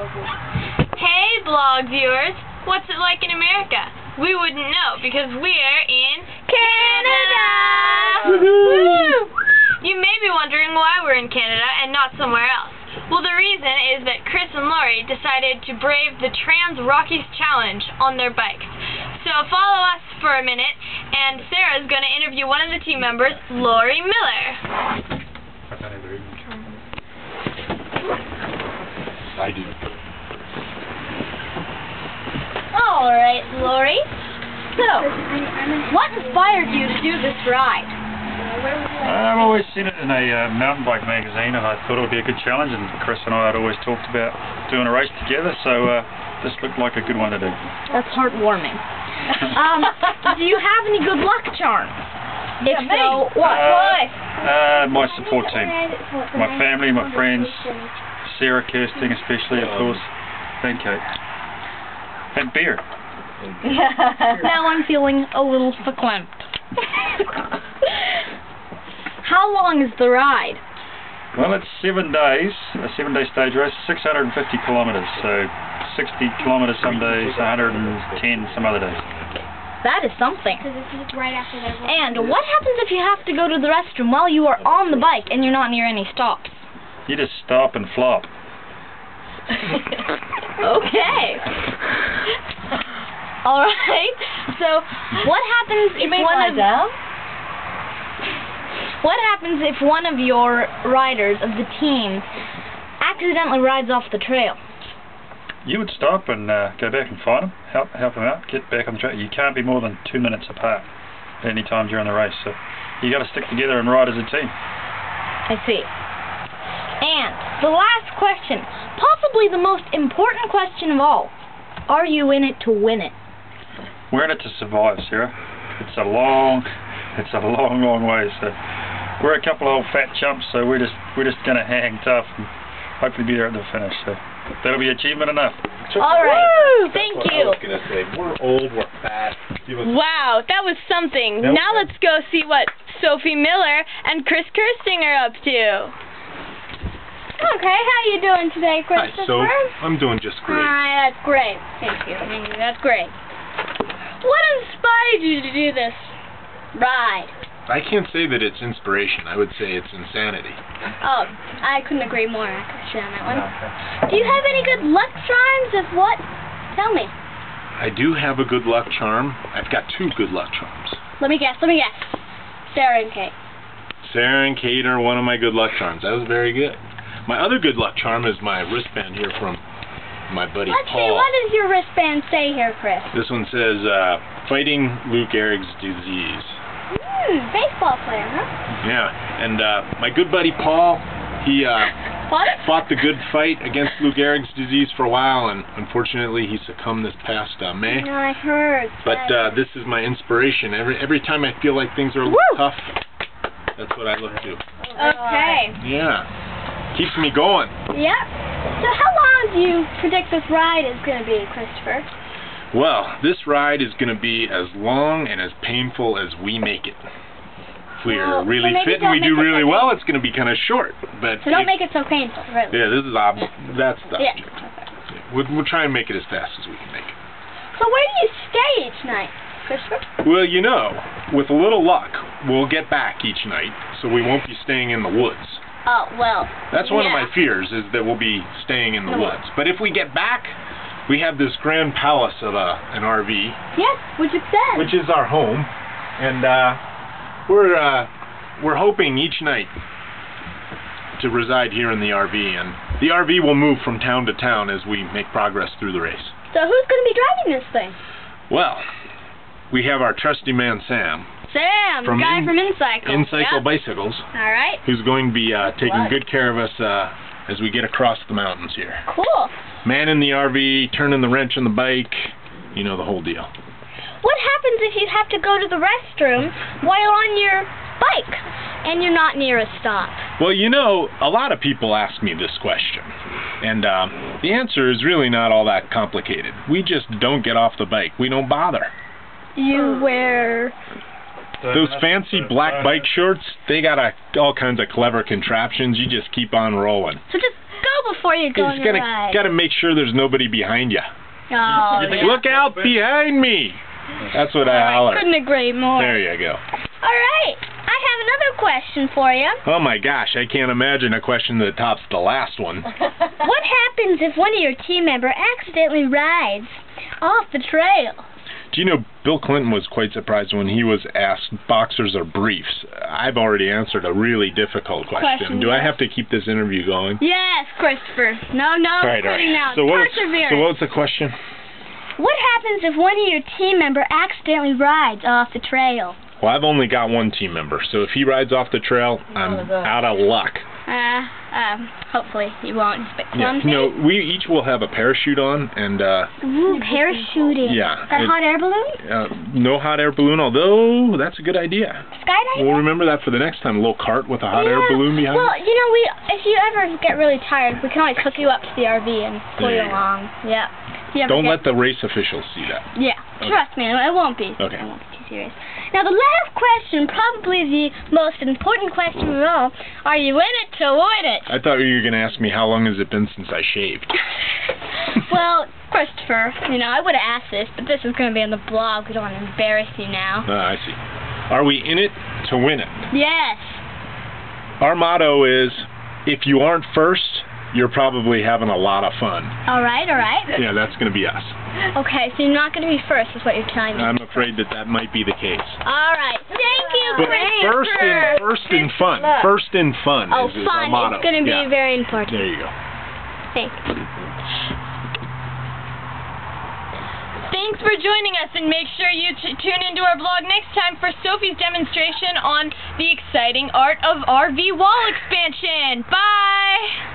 Hey blog viewers, what's it like in America? We wouldn't know because we're in Canada! Woo! You may be wondering why we're in Canada and not somewhere else. Well, the reason is that Chris and Lori decided to brave the Trans Rockies Challenge on their bikes. So follow us for a minute, and Sarah's going to interview one of the team members, Lori Miller. I do. Alright, Lori. So, what inspired you to do this ride? I've always seen it in a mountain bike magazine, and I thought it would be a good challenge, and Chris and I had always talked about doing a race together, so this looked like a good one to do. That's heartwarming. Do you have any good luck charms? If so, what? My support team. My family, my friends, Sarah, Kirsting especially, of course, and Kate. And beer. Now I'm feeling a little verklempt. How long is the ride? Well, it's 7 days, a 7-day stage race, 650 kilometres, so 60 kilometres some days, 110 some other days. That is something. And what happens if you have to go to the restroom while you are on the bike and you're not near any stops? You just stop and flop. Okay. Alright, so what happens if one of your riders of the team accidentally rides off the trail? You would stop and go back and find them, help them out, get back on the trail. You can't be more than 2 minutes apart at any time during the race, so you got to stick together and ride as a team. I see. And the last question, possibly the most important question of all. Are you in it to win it? We're in it to survive, Sarah. It's a long way. So we're a couple of old fat chumps, so we're just going to hang tough and hopefully be there at the finish. So that'll be achievement enough. All right. Thank you. I was going to say, we're old, we're fat. Wow, that was something. Nope. Now let's go see what Sophie Miller and Chris Kirsting are up to. Okay, how you doing today, Christopher? Hi, so I'm doing just great. Alright, that's great. Thank you. That's great. What inspired you to do this ride? I can't say that it's inspiration. I would say it's insanity. Oh, I couldn't agree more, actually, on that one. Do you have any good luck charms? If what? Tell me. I do have a good luck charm. I've got 2 good luck charms. Let me guess. Sarah and Kate. Sarah and Kate are one of my good luck charms. That was very good. My other good luck charm is my wristband here from my buddy Let's see, Paul. what does your wristband say here, Chris? This one says, fighting Lou Gehrig's disease. Baseball player, huh? Yeah, and my good buddy Paul, he fought the good fight against Lou Gehrig's disease for a while, and unfortunately he succumbed this past May. No, I heard. But this is my inspiration. Every time I feel like things are a little tough, that's what I look to. Okay. Yeah. Keeps me going. Yep. So how long do you predict this ride is going to be, Christopher? Well, this ride is going to be as long and as painful as we make it. If we're really fit and we do really well, it's going to be kind of short. But so don't make it so painful, really. Yeah, that's the object. Yeah. We'll try and make it as fast as we can make it. So where do you stay each night, Christopher? Well, you know, with a little luck, we'll get back each night, so we won't be staying in the woods. Oh, well. That's one of my fears, is that we'll be staying in the woods. But if we get back, we have this grand palace of an RV. Yes, which it says. Which is our home, and we're hoping each night to reside here in the RV, and the RV will move from town to town as we make progress through the race. So who's going to be driving this thing? Well, we have our trusty man Sam. Sam, the guy from Incycle. Incycle Bicycles. All right. Who's going to be taking good care of us as we get across the mountains here. Cool. Man in the RV, turning the wrench on the bike, you know the whole deal. What happens if you have to go to the restroom while on your bike and you're not near a stop? Well, you know, a lot of people ask me this question. And the answer is really not all that complicated. We just don't get off the bike. We don't bother. You wear... Those fancy black bike shorts, they got all kinds of clever contraptions. You just keep on rolling. So just go before you go on You the just ride. gotta make sure there's nobody behind you. Oh, yeah. Look out behind me! That's what I holler. Couldn't agree more. There you go. All right, I have another question for you. Oh my gosh, I can't imagine a question that tops the last one. What happens if one of your team members accidentally rides off the trail? Do you know Bill Clinton was quite surprised when he was asked boxers or briefs? I've already answered a really difficult question. Do I have to keep this interview going? Yes, Christopher. No, quitting now. So Perseverance. what's the question? What happens if one of your team members accidentally rides off the trail? Well, I've only got one team member, so if he rides off the trail, I'm out of luck. Hopefully he won't. He's a bit Yeah, clumsy. no, we each will have a parachute on, and Ooh, parachuting. Yeah, A hot air balloon? no hot air balloon, although that's a good idea. Skydiving? We'll remember that for the next time. A little cart with a hot air balloon behind Well, it. you know, if you ever get really tired, we can always hook you up to the RV and pull you There you go. along. Yeah. If you ever Don't get- let the race officials see that. Yeah, Okay. trust me, it won't be. Okay. It won't be too serious. Now, the last question, probably the most important question of all. Are you in it to win it? I thought you were going to ask me how long has it been since I shaved. Well, Christopher, you know, I would have asked this, but this is going to be on the blog. We don't want to embarrass you now. I see. Are we in it to win it? Yes. Our motto is, if you aren't first, you're probably having a lot of fun. All right. Yeah, that's going to be us. Okay, so you're not going to be first, is what you're telling me. I'm afraid that might be the case. All right. Thank you, But Christopher. first in fun. First in fun Oh, is our fun motto. is going to be Yeah. very important. There you go. Thanks. Thanks for joining us, and make sure you tune into our blog next time for Sophie's demonstration on the exciting art of RV wall expansion. Bye!